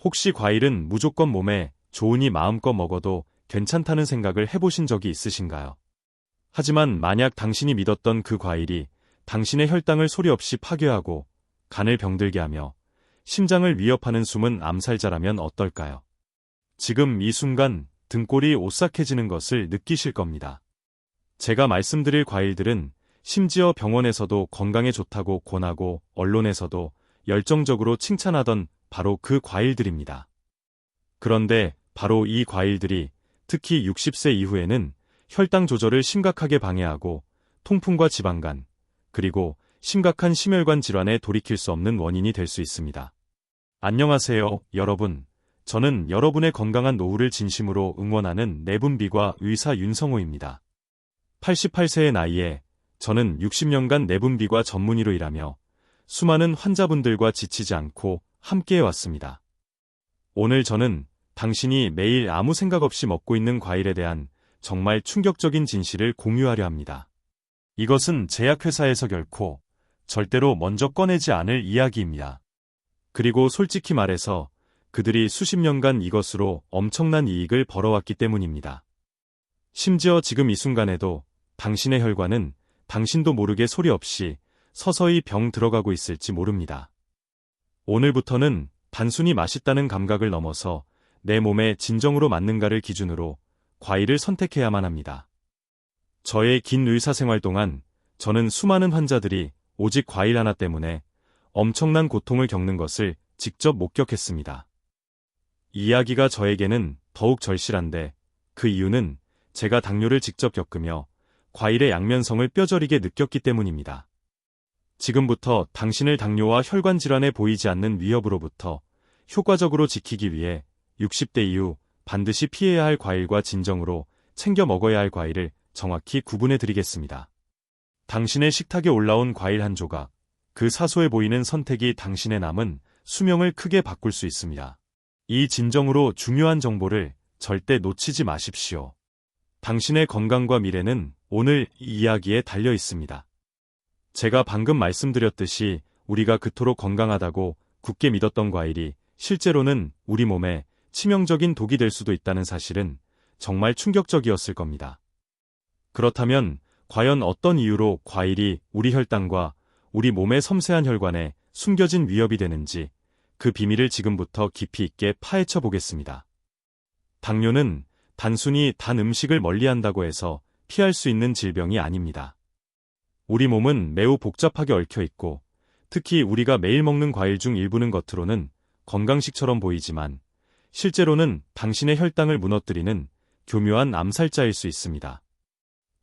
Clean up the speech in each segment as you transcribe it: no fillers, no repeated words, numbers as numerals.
혹시 과일은 무조건 몸에 좋으니 마음껏 먹어도 괜찮다는 생각을 해보신 적이 있으신가요? 하지만 만약 당신이 믿었던 그 과일이 당신의 혈당을 소리 없이 파괴하고 간을 병들게 하며 심장을 위협하는 숨은 암살자라면 어떨까요? 지금 이 순간 등골이 오싹해지는 것을 느끼실 겁니다. 제가 말씀드릴 과일들은 심지어 병원에서도 건강에 좋다고 권하고 언론에서도 열정적으로 칭찬하던 바로 그 과일들입니다. 그런데 바로 이 과일들이 특히 60세 이후에는 혈당 조절을 심각하게 방해하고 통풍과 지방간, 그리고 심각한 심혈관 질환에 돌이킬 수 없는 원인이 될 수 있습니다. 안녕하세요, 여러분. 저는 여러분의 건강한 노후를 진심으로 응원하는 내분비과 의사 윤성호입니다. 88세의 나이에 저는 60년간 내분비과 전문의로 일하며 수많은 환자분들과 지치지 않고 함께해왔습니다. 오늘 저는 당신이 매일 아무 생각 없이 먹고 있는 과일에 대한 정말 충격적인 진실을 공유하려 합니다. 이것은 제약회사에서 결코 절대로 먼저 꺼내지 않을 이야기입니다. 그리고 솔직히 말해서 그들이 수십 년간 이것으로 엄청난 이익을 벌어왔기 때문입니다. 심지어 지금 이 순간에도 당신의 혈관은 당신도 모르게 소리 없이 서서히 병 들어가고 있을지 모릅니다. 오늘부터는 단순히 맛있다는 감각을 넘어서 내 몸에 진정으로 맞는가를 기준으로 과일을 선택해야만 합니다. 저의 긴 의사생활 동안 저는 수많은 환자들이 오직 과일 하나 때문에 엄청난 고통을 겪는 것을 직접 목격했습니다. 이 이야기가 저에게는 더욱 절실한데 그 이유는 제가 당뇨를 직접 겪으며 과일의 양면성을 뼈저리게 느꼈기 때문입니다. 지금부터 당신을 당뇨와 혈관 질환에 보이지 않는 위협으로부터 효과적으로 지키기 위해 60대 이후 반드시 피해야 할 과일과 진정으로 챙겨 먹어야 할 과일을 정확히 구분해 드리겠습니다. 당신의 식탁에 올라온 과일 한 조각, 그 사소해 보이는 선택이 당신의 남은 수명을 크게 바꿀 수 있습니다. 이 진정으로 중요한 정보를 절대 놓치지 마십시오. 당신의 건강과 미래는 오늘 이 이야기에 달려 있습니다. 제가 방금 말씀드렸듯이 우리가 그토록 건강하다고 굳게 믿었던 과일이 실제로는 우리 몸에 치명적인 독이 될 수도 있다는 사실은 정말 충격적이었을 겁니다. 그렇다면 과연 어떤 이유로 과일이 우리 혈당과 우리 몸의 섬세한 혈관에 숨겨진 위협이 되는지 그 비밀을 지금부터 깊이 있게 파헤쳐 보겠습니다. 당뇨는 단순히 단 음식을 멀리한다고 해서 피할 수 있는 질병이 아닙니다. 우리 몸은 매우 복잡하게 얽혀 있고 특히 우리가 매일 먹는 과일 중 일부는 겉으로는 건강식처럼 보이지만 실제로는 당신의 혈당을 무너뜨리는 교묘한 암살자일 수 있습니다.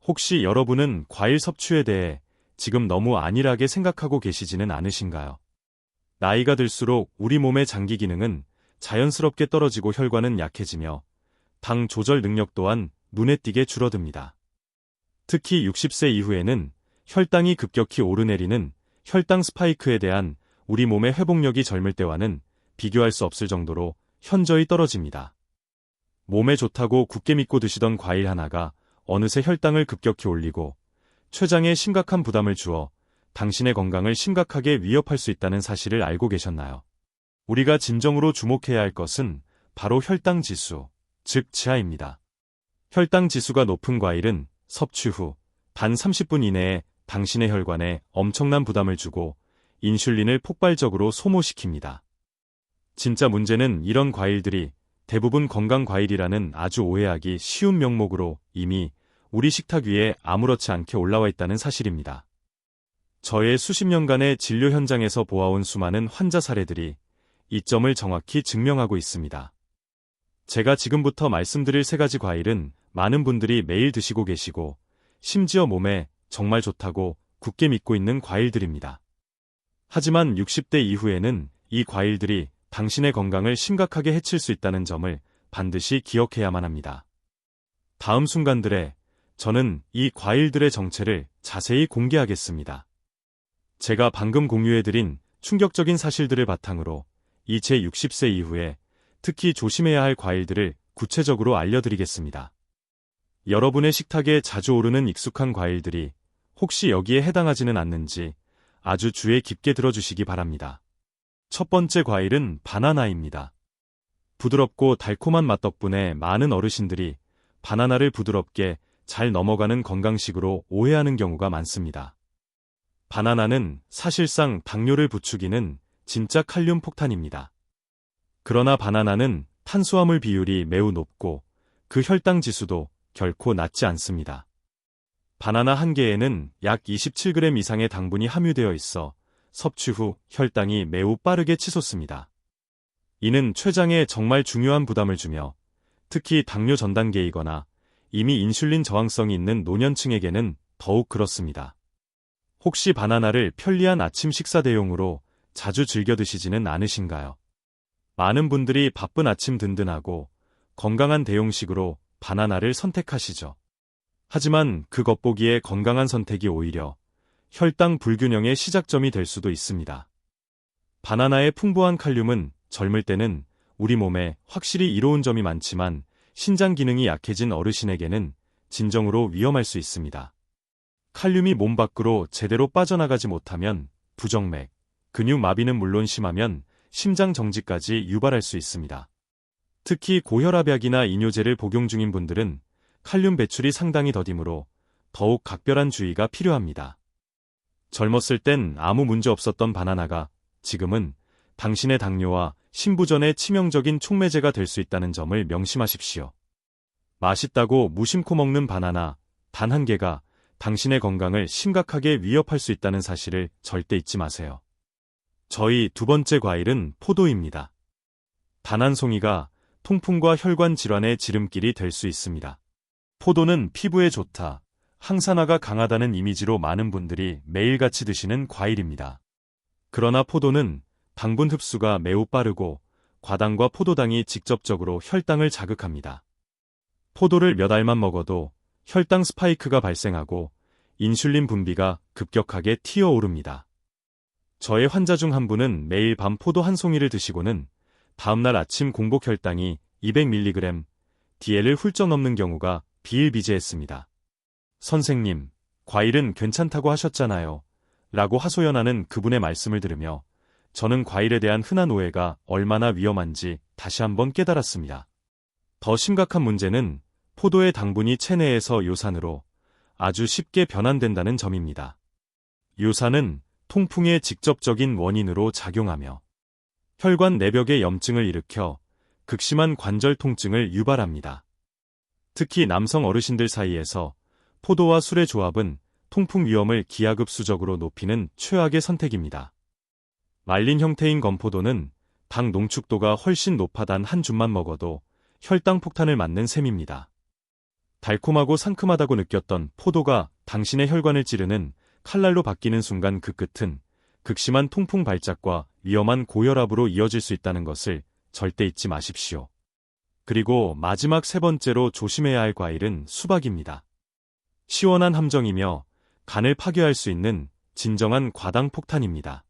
혹시 여러분은 과일 섭취에 대해 지금 너무 안일하게 생각하고 계시지는 않으신가요? 나이가 들수록 우리 몸의 장기 기능은 자연스럽게 떨어지고 혈관은 약해지며 당 조절 능력 또한 눈에 띄게 줄어듭니다. 특히 60세 이후에는 혈당이 급격히 오르내리는 혈당 스파이크에 대한 우리 몸의 회복력이 젊을 때와는 비교할 수 없을 정도로 현저히 떨어집니다. 몸에 좋다고 굳게 믿고 드시던 과일 하나가 어느새 혈당을 급격히 올리고 췌장에 심각한 부담을 주어 당신의 건강을 심각하게 위협할 수 있다는 사실을 알고 계셨나요? 우리가 진정으로 주목해야 할 것은 바로 혈당 지수, 즉 지하입니다. 혈당 지수가 높은 과일은 섭취 후 단 30분 이내에 당신의 혈관에 엄청난 부담을 주고 인슐린을 폭발적으로 소모시킵니다. 진짜 문제는 이런 과일들이 대부분 건강 과일이라는 아주 오해하기 쉬운 명목으로 이미 우리 식탁 위에 아무렇지 않게 올라와 있다는 사실입니다. 저의 수십 년간의 진료 현장에서 보아온 수많은 환자 사례들이 이 점을 정확히 증명하고 있습니다. 제가 지금부터 말씀드릴 세 가지 과일은 많은 분들이 매일 드시고 계시고 심지어 몸에 정말 좋다고 굳게 믿고 있는 과일들입니다. 하지만 60대 이후에는 이 과일들이 당신의 건강을 심각하게 해칠 수 있다는 점을 반드시 기억해야만 합니다. 다음 순간들에 저는 이 과일들의 정체를 자세히 공개하겠습니다. 제가 방금 공유해드린 충격적인 사실들을 바탕으로 이 제 60세 이후에 특히 조심해야 할 과일들을 구체적으로 알려드리겠습니다. 여러분의 식탁에 자주 오르는 익숙한 과일들이 혹시 여기에 해당하지는 않는지 아주 주의 깊게 들어주시기 바랍니다. 첫 번째 과일은 바나나입니다. 부드럽고 달콤한 맛 덕분에 많은 어르신들이 바나나를 부드럽게 잘 넘어가는 건강식으로 오해하는 경우가 많습니다. 바나나는 사실상 당뇨를 부추기는 진짜 칼륨 폭탄입니다. 그러나 바나나는 탄수화물 비율이 매우 높고 그 혈당 지수도 결코 낮지 않습니다. 바나나 한 개에는 약 27g 이상의 당분이 함유되어 있어 섭취 후 혈당이 매우 빠르게 치솟습니다. 이는 췌장에 정말 중요한 부담을 주며 특히 당뇨 전 단계이거나 이미 인슐린 저항성이 있는 노년층에게는 더욱 그렇습니다. 혹시 바나나를 편리한 아침 식사 대용으로 자주 즐겨 드시지는 않으신가요? 많은 분들이 바쁜 아침 든든하고 건강한 대용식으로 바나나를 선택하시죠. 하지만 그 겉보기에 건강한 선택이 오히려 혈당 불균형의 시작점이 될 수도 있습니다. 바나나의 풍부한 칼륨은 젊을 때는 우리 몸에 확실히 이로운 점이 많지만 신장 기능이 약해진 어르신에게는 진정으로 위험할 수 있습니다. 칼륨이 몸 밖으로 제대로 빠져나가지 못하면 부정맥, 근육 마비는 물론 심하면 심장 정지까지 유발할 수 있습니다. 특히 고혈압약이나 이뇨제를 복용 중인 분들은 칼륨 배출이 상당히 더디므로 더욱 각별한 주의가 필요합니다. 젊었을 땐 아무 문제 없었던 바나나가 지금은 당신의 당뇨와 신부전의 치명적인 촉매제가 될 수 있다는 점을 명심하십시오. 맛있다고 무심코 먹는 바나나 단 한 개가 당신의 건강을 심각하게 위협할 수 있다는 사실을 절대 잊지 마세요. 저희 두 번째 과일은 포도입니다. 단 한 송이가 통풍과 혈관 질환의 지름길이 될 수 있습니다. 포도는 피부에 좋다, 항산화가 강하다는 이미지로 많은 분들이 매일같이 드시는 과일입니다. 그러나 포도는 당분 흡수가 매우 빠르고 과당과 포도당이 직접적으로 혈당을 자극합니다. 포도를 몇 알만 먹어도 혈당 스파이크가 발생하고 인슐린 분비가 급격하게 튀어오릅니다. 저의 환자 중 한 분은 매일 밤 포도 한 송이를 드시고는 다음날 아침 공복 혈당이 200mg, DL을 훌쩍 넘는 경우가 비일비재했습니다. 선생님, 과일은 괜찮다고 하셨잖아요. 라고 하소연하는 그분의 말씀을 들으며 저는 과일에 대한 흔한 오해가 얼마나 위험한지 다시 한번 깨달았습니다. 더 심각한 문제는 포도의 당분이 체내에서 요산으로 아주 쉽게 변환된다는 점입니다. 요산은 통풍의 직접적인 원인으로 작용하며 혈관 내벽의 염증을 일으켜 극심한 관절 통증을 유발합니다. 특히 남성 어르신들 사이에서 포도와 술의 조합은 통풍 위험을 기하급수적으로 높이는 최악의 선택입니다. 말린 형태인 건포도는 당 농축도가 훨씬 높아 단 한 줌만 먹어도 혈당 폭탄을 맞는 셈입니다. 달콤하고 상큼하다고 느꼈던 포도가 당신의 혈관을 찌르는 칼날로 바뀌는 순간 그 끝은 극심한 통풍 발작과 위험한 고혈압으로 이어질 수 있다는 것을 절대 잊지 마십시오. 그리고 마지막 세 번째로 조심해야 할 과일은 수박입니다. 시원한 함정이며 간을 파괴할 수 있는 진정한 과당 폭탄입니다.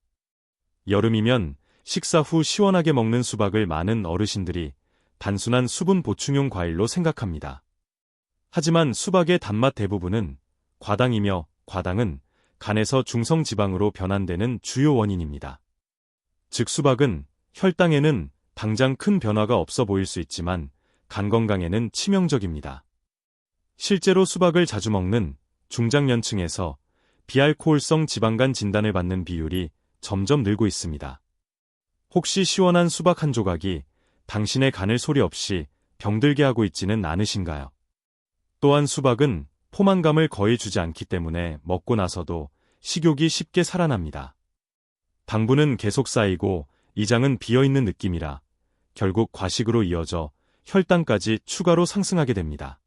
여름이면 식사 후 시원하게 먹는 수박을 많은 어르신들이 단순한 수분 보충용 과일로 생각합니다. 하지만 수박의 단맛 대부분은 과당이며 과당은 간에서 중성지방으로 변환되는 주요 원인입니다. 즉 수박은 혈당에는 당장 큰 변화가 없어 보일 수 있지만 간 건강에는 치명적입니다. 실제로 수박을 자주 먹는 중장년층에서 비알코올성 지방간 진단을 받는 비율이 점점 늘고 있습니다. 혹시 시원한 수박 한 조각이 당신의 간을 소리 없이 병들게 하고 있지는 않으신가요? 또한 수박은 포만감을 거의 주지 않기 때문에 먹고 나서도 식욕이 쉽게 살아납니다. 당분은 계속 쌓이고 이장은 비어있는 느낌이라 결국 과식으로 이어져 혈당까지 추가로 상승하게 됩니다.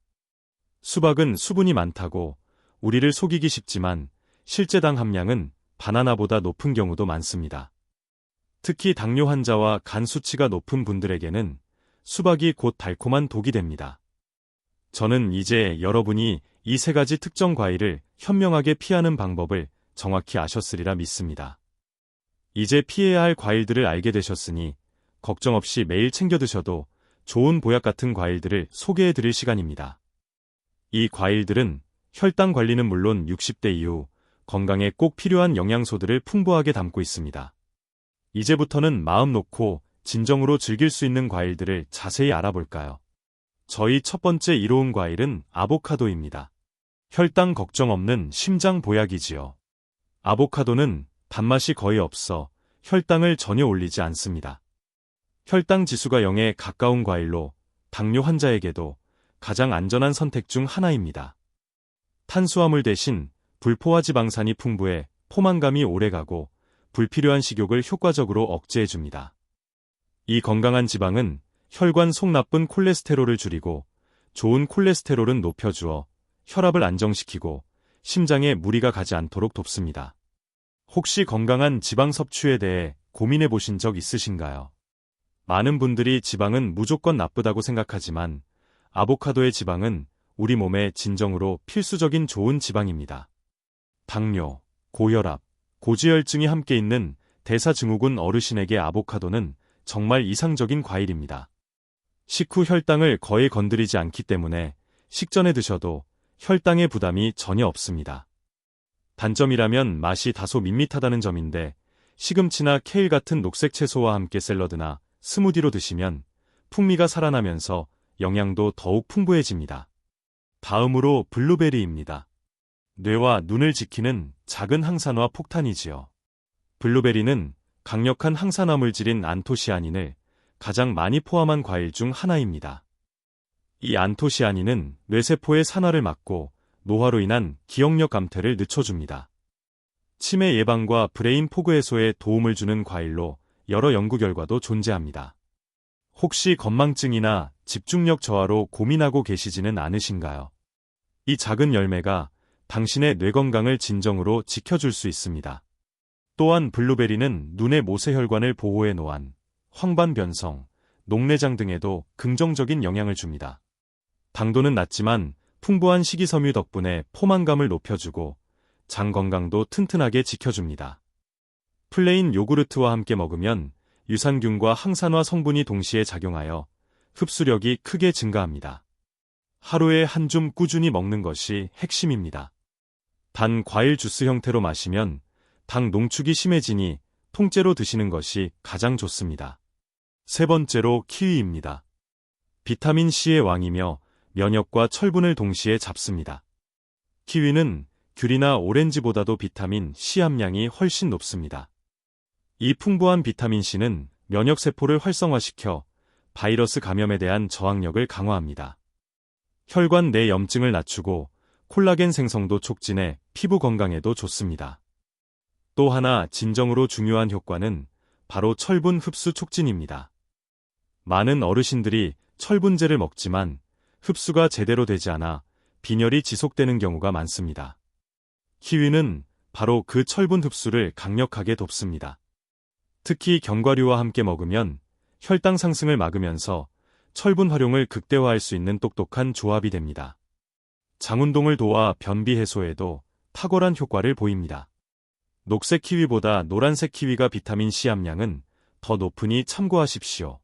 수박은 수분이 많다고 우리를 속이기 쉽지만 실제 당 함량은 바나나보다 높은 경우도 많습니다. 특히 당뇨 환자와 간 수치가 높은 분들에게는 수박이 곧 달콤한 독이 됩니다. 저는 이제 여러분이 이 세 가지 특정 과일을 현명하게 피하는 방법을 정확히 아셨으리라 믿습니다. 이제 피해야 할 과일들을 알게 되셨으니 걱정 없이 매일 챙겨 드셔도 좋은 보약 같은 과일들을 소개해 드릴 시간입니다. 이 과일들은 혈당 관리는 물론 60대 이후 건강에 꼭 필요한 영양소들을 풍부하게 담고 있습니다. 이제부터는 마음 놓고 진정으로 즐길 수 있는 과일들을 자세히 알아볼까요? 저희 첫 번째 이로운 과일은 아보카도입니다. 혈당 걱정 없는 심장 보약이지요. 아보카도는 단맛이 거의 없어 혈당을 전혀 올리지 않습니다. 혈당 지수가 0에 가까운 과일로 당뇨 환자에게도 가장 안전한 선택 중 하나입니다. 탄수화물 대신 불포화 지방산이 풍부해 포만감이 오래가고 불필요한 식욕을 효과적으로 억제해줍니다. 이 건강한 지방은 혈관 속 나쁜 콜레스테롤을 줄이고 좋은 콜레스테롤은 높여주어 혈압을 안정시키고 심장에 무리가 가지 않도록 돕습니다. 혹시 건강한 지방 섭취에 대해 고민해 보신 적 있으신가요? 많은 분들이 지방은 무조건 나쁘다고 생각하지만 아보카도의 지방은 우리 몸에 진정으로 필수적인 좋은 지방입니다. 당뇨, 고혈압, 고지혈증이 함께 있는 대사증후군 어르신에게 아보카도는 정말 이상적인 과일입니다. 식후 혈당을 거의 건드리지 않기 때문에 식전에 드셔도 혈당의 부담이 전혀 없습니다. 단점이라면 맛이 다소 밋밋하다는 점인데 시금치나 케일 같은 녹색 채소와 함께 샐러드나 스무디로 드시면 풍미가 살아나면서 영양도 더욱 풍부해집니다. 다음으로 블루베리입니다. 뇌와 눈을 지키는 작은 항산화 폭탄이지요. 블루베리는 강력한 항산화 물질인 안토시아닌을 가장 많이 포함한 과일 중 하나입니다. 이 안토시아닌은 뇌세포의 산화를 막고 노화로 인한 기억력 감퇴를 늦춰줍니다. 치매 예방과 브레인 포그 해소에 도움을 주는 과일로 여러 연구 결과도 존재합니다. 혹시 건망증이나 집중력 저하로 고민하고 계시지는 않으신가요? 이 작은 열매가 당신의 뇌 건강을 진정으로 지켜줄 수 있습니다. 또한 블루베리는 눈의 모세혈관을 보호해 노안, 황반 변성, 녹내장 등에도 긍정적인 영향을 줍니다. 당도는 낮지만 풍부한 식이섬유 덕분에 포만감을 높여주고 장 건강도 튼튼하게 지켜줍니다. 플레인 요구르트와 함께 먹으면 유산균과 항산화 성분이 동시에 작용하여 흡수력이 크게 증가합니다. 하루에 한 줌 꾸준히 먹는 것이 핵심입니다. 단 과일 주스 형태로 마시면 당 농축이 심해지니 통째로 드시는 것이 가장 좋습니다. 세 번째로 키위입니다. 비타민C의 왕이며 면역과 철분을 동시에 잡습니다. 키위는 귤이나 오렌지보다도 비타민C 함량이 훨씬 높습니다. 이 풍부한 비타민C는 면역세포를 활성화시켜 바이러스 감염에 대한 저항력을 강화합니다. 혈관 내 염증을 낮추고 콜라겐 생성도 촉진해 피부 건강에도 좋습니다. 또 하나 진정으로 중요한 효과는 바로 철분 흡수 촉진입니다. 많은 어르신들이 철분제를 먹지만 흡수가 제대로 되지 않아 빈혈이 지속되는 경우가 많습니다. 키위는 바로 그 철분 흡수를 강력하게 돕습니다. 특히 견과류와 함께 먹으면 혈당 상승을 막으면서 철분 활용을 극대화할 수 있는 똑똑한 조합이 됩니다. 장운동을 도와 변비 해소에도 탁월한 효과를 보입니다. 녹색 키위보다 노란색 키위가 비타민C 함량은 더 높으니 참고하십시오.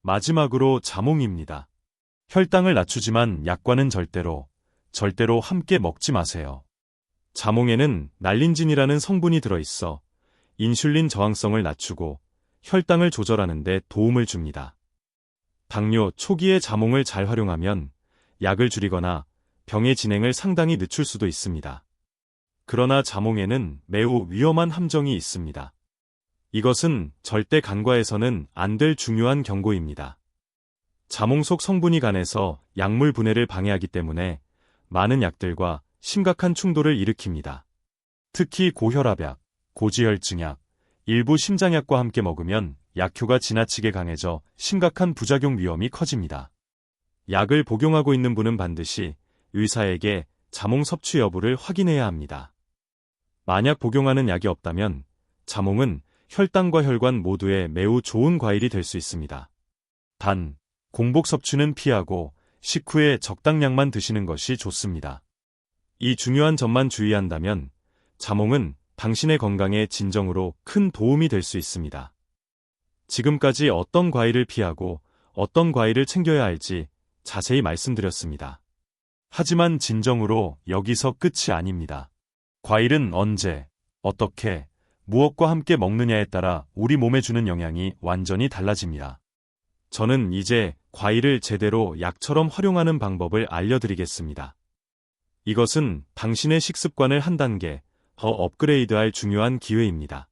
마지막으로 자몽입니다. 혈당을 낮추지만 약과는 절대로 함께 먹지 마세요. 자몽에는 날린진이라는 성분이 들어있어 인슐린 저항성을 낮추고 혈당을 조절하는 데 도움을 줍니다. 당뇨 초기에 자몽을 잘 활용하면 약을 줄이거나 병의 진행을 상당히 늦출 수도 있습니다. 그러나 자몽에는 매우 위험한 함정이 있습니다. 이것은 절대 간과해서는 안 될 중요한 경고입니다. 자몽 속 성분이 간에서 약물 분해를 방해하기 때문에 많은 약들과 심각한 충돌을 일으킵니다. 특히 고혈압약, 고지혈증약, 일부 심장약과 함께 먹으면 약효가 지나치게 강해져 심각한 부작용 위험이 커집니다. 약을 복용하고 있는 분은 반드시 의사에게 자몽 섭취 여부를 확인해야 합니다. 만약 복용하는 약이 없다면 자몽은 혈당과 혈관 모두에 매우 좋은 과일이 될 수 있습니다. 단, 공복 섭취는 피하고 식후에 적당량만 드시는 것이 좋습니다. 이 중요한 점만 주의한다면 자몽은 당신의 건강에 진정으로 큰 도움이 될 수 있습니다. 지금까지 어떤 과일을 피하고 어떤 과일을 챙겨야 할지 자세히 말씀드렸습니다. 하지만 진정으로 여기서 끝이 아닙니다. 과일은 언제, 어떻게, 무엇과 함께 먹느냐에 따라 우리 몸에 주는 영향이 완전히 달라집니다. 저는 이제 과일을 제대로 약처럼 활용하는 방법을 알려드리겠습니다. 이것은 당신의 식습관을 한 단계 더 업그레이드할 중요한 기회입니다.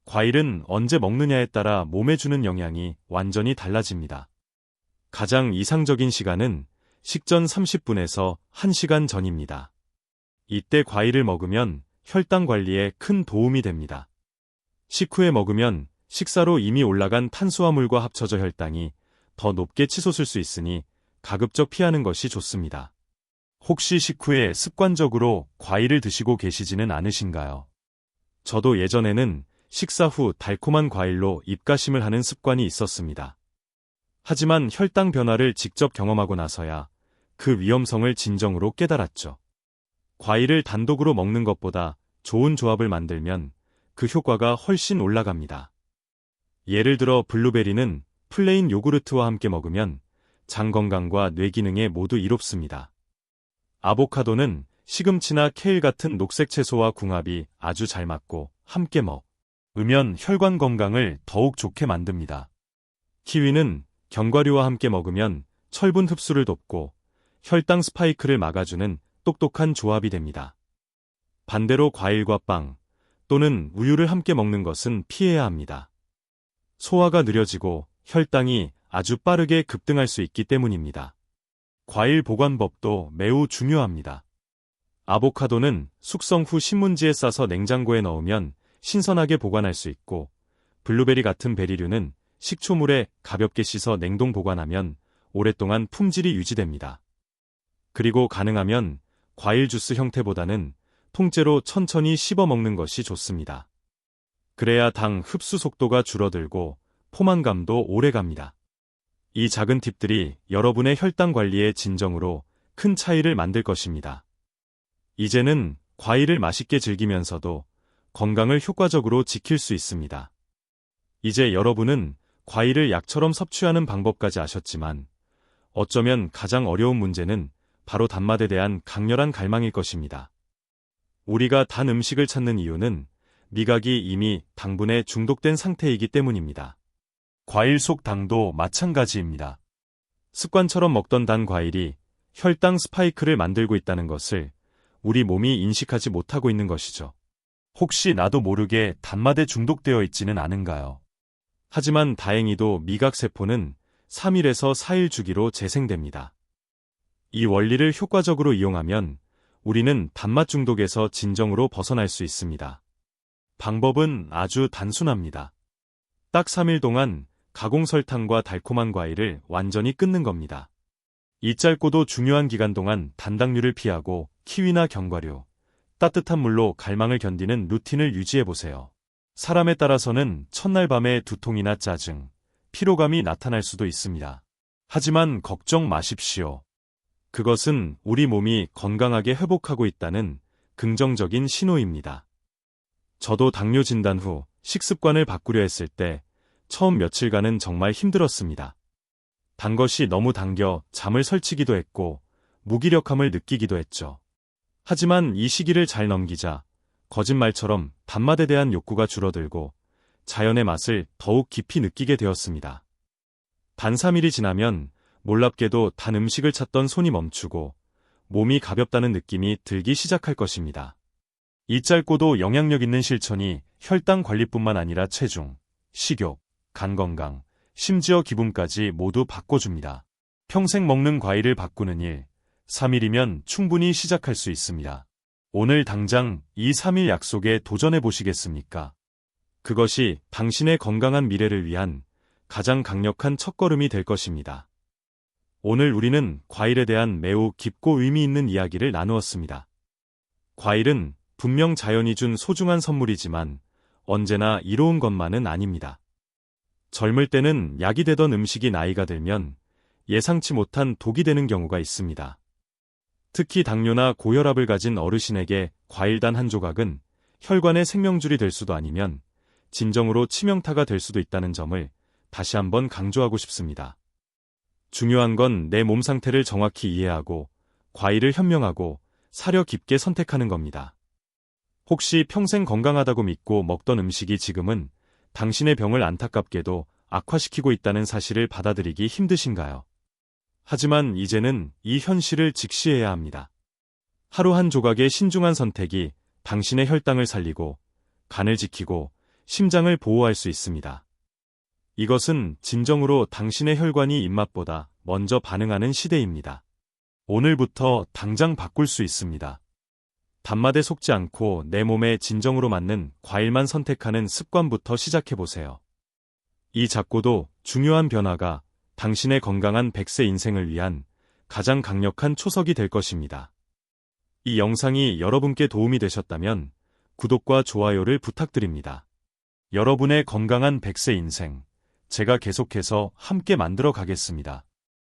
과일은 언제 먹느냐에 따라 몸에 주는 영향이 완전히 달라집니다. 가장 이상적인 시간은 식전 30분에서 1시간 전입니다. 이때 과일을 먹으면 혈당 관리에 큰 도움이 됩니다. 식후에 먹으면 식사로 이미 올라간 탄수화물과 합쳐져 혈당이 더 높게 치솟을 수 있으니 가급적 피하는 것이 좋습니다. 혹시 식후에 습관적으로 과일을 드시고 계시지는 않으신가요? 저도 예전에는 식사 후 달콤한 과일로 입가심을 하는 습관이 있었습니다. 하지만 혈당 변화를 직접 경험하고 나서야 그 위험성을 진정으로 깨달았죠. 과일을 단독으로 먹는 것보다 좋은 조합을 만들면 그 효과가 훨씬 올라갑니다. 예를 들어 블루베리는 플레인 요구르트와 함께 먹으면 장 건강과 뇌 기능에 모두 이롭습니다. 아보카도는 시금치나 케일 같은 녹색 채소와 궁합이 아주 잘 맞고 함께 먹으면 혈관 건강을 더욱 좋게 만듭니다. 키위는 견과류와 함께 먹으면 철분 흡수를 돕고 혈당 스파이크를 막아주는 똑똑한 조합이 됩니다. 반대로 과일과 빵 또는 우유를 함께 먹는 것은 피해야 합니다. 소화가 느려지고 혈당이 아주 빠르게 급등할 수 있기 때문입니다. 과일 보관법도 매우 중요합니다. 아보카도는 숙성 후 신문지에 싸서 냉장고에 넣으면 신선하게 보관할 수 있고, 블루베리 같은 베리류는 식초물에 가볍게 씻어 냉동 보관하면 오랫동안 품질이 유지됩니다. 그리고 가능하면 과일 주스 형태보다는 통째로 천천히 씹어 먹는 것이 좋습니다. 그래야 당 흡수 속도가 줄어들고 포만감도 오래갑니다. 이 작은 팁들이 여러분의 혈당 관리에 진정으로 큰 차이를 만들 것입니다. 이제는 과일을 맛있게 즐기면서도 건강을 효과적으로 지킬 수 있습니다. 이제 여러분은 과일을 약처럼 섭취하는 방법까지 아셨지만, 어쩌면 가장 어려운 문제는 바로 단맛에 대한 강렬한 갈망일 것입니다. 우리가 단 음식을 찾는 이유는 미각이 이미 당분에 중독된 상태이기 때문입니다. 과일 속 당도 마찬가지입니다. 습관처럼 먹던 단 과일이 혈당 스파이크를 만들고 있다는 것을 우리 몸이 인식하지 못하고 있는 것이죠. 혹시 나도 모르게 단맛에 중독되어 있지는 않은가요? 하지만 다행히도 미각세포는 3일에서 4일 주기로 재생됩니다. 이 원리를 효과적으로 이용하면 우리는 단맛 중독에서 진정으로 벗어날 수 있습니다. 방법은 아주 단순합니다. 딱 3일 동안 가공설탕과 달콤한 과일을 완전히 끊는 겁니다. 이 짧고도 중요한 기간 동안 단당류를 피하고 키위나 견과류, 따뜻한 물로 갈망을 견디는 루틴을 유지해보세요. 사람에 따라서는 첫날 밤에 두통이나 짜증, 피로감이 나타날 수도 있습니다. 하지만 걱정 마십시오. 그것은 우리 몸이 건강하게 회복하고 있다는 긍정적인 신호입니다. 저도 당뇨 진단 후 식습관을 바꾸려 했을 때 처음 며칠간은 정말 힘들었습니다. 단 것이 너무 당겨 잠을 설치기도 했고 무기력함을 느끼기도 했죠. 하지만 이 시기를 잘 넘기자 거짓말처럼 단맛에 대한 욕구가 줄어들고 자연의 맛을 더욱 깊이 느끼게 되었습니다. 단 3일이 지나면 놀랍게도 단 음식을 찾던 손이 멈추고 몸이 가볍다는 느낌이 들기 시작할 것입니다. 이 짧고도 영향력 있는 실천이 혈당 관리뿐만 아니라 체중, 식욕, 간 건강, 심지어 기분까지 모두 바꿔줍니다. 평생 먹는 과일을 바꾸는 일, 3일이면 충분히 시작할 수 있습니다. 오늘 당장 이 3일 약속에 도전해 보시겠습니까? 그것이 당신의 건강한 미래를 위한 가장 강력한 첫걸음이 될 것입니다. 오늘 우리는 과일에 대한 매우 깊고 의미 있는 이야기를 나누었습니다. 과일은 분명 자연이 준 소중한 선물이지만 언제나 이로운 것만은 아닙니다. 젊을 때는 약이 되던 음식이 나이가 들면 예상치 못한 독이 되는 경우가 있습니다. 특히 당뇨나 고혈압을 가진 어르신에게 과일 단 한 조각은 혈관의 생명줄이 될 수도 아니면 진정으로 치명타가 될 수도 있다는 점을 다시 한번 강조하고 싶습니다. 중요한 건 내 몸 상태를 정확히 이해하고 과일을 현명하고 사려 깊게 선택하는 겁니다. 혹시 평생 건강하다고 믿고 먹던 음식이 지금은 당신의 병을 안타깝게도 악화시키고 있다는 사실을 받아들이기 힘드신가요? 하지만 이제는 이 현실을 직시해야 합니다. 하루 한 조각의 신중한 선택이 당신의 혈당을 살리고 간을 지키고 심장을 보호할 수 있습니다. 이것은 진정으로 당신의 혈관이 입맛보다 먼저 반응하는 시대입니다. 오늘부터 당장 바꿀 수 있습니다. 단맛에 속지 않고 내 몸에 진정으로 맞는 과일만 선택하는 습관부터 시작해보세요. 이 작고도 중요한 변화가 당신의 건강한 100세 인생을 위한 가장 강력한 초석이 될 것입니다. 이 영상이 여러분께 도움이 되셨다면 구독과 좋아요를 부탁드립니다. 여러분의 건강한 100세 인생, 제가 계속해서 함께 만들어 가겠습니다.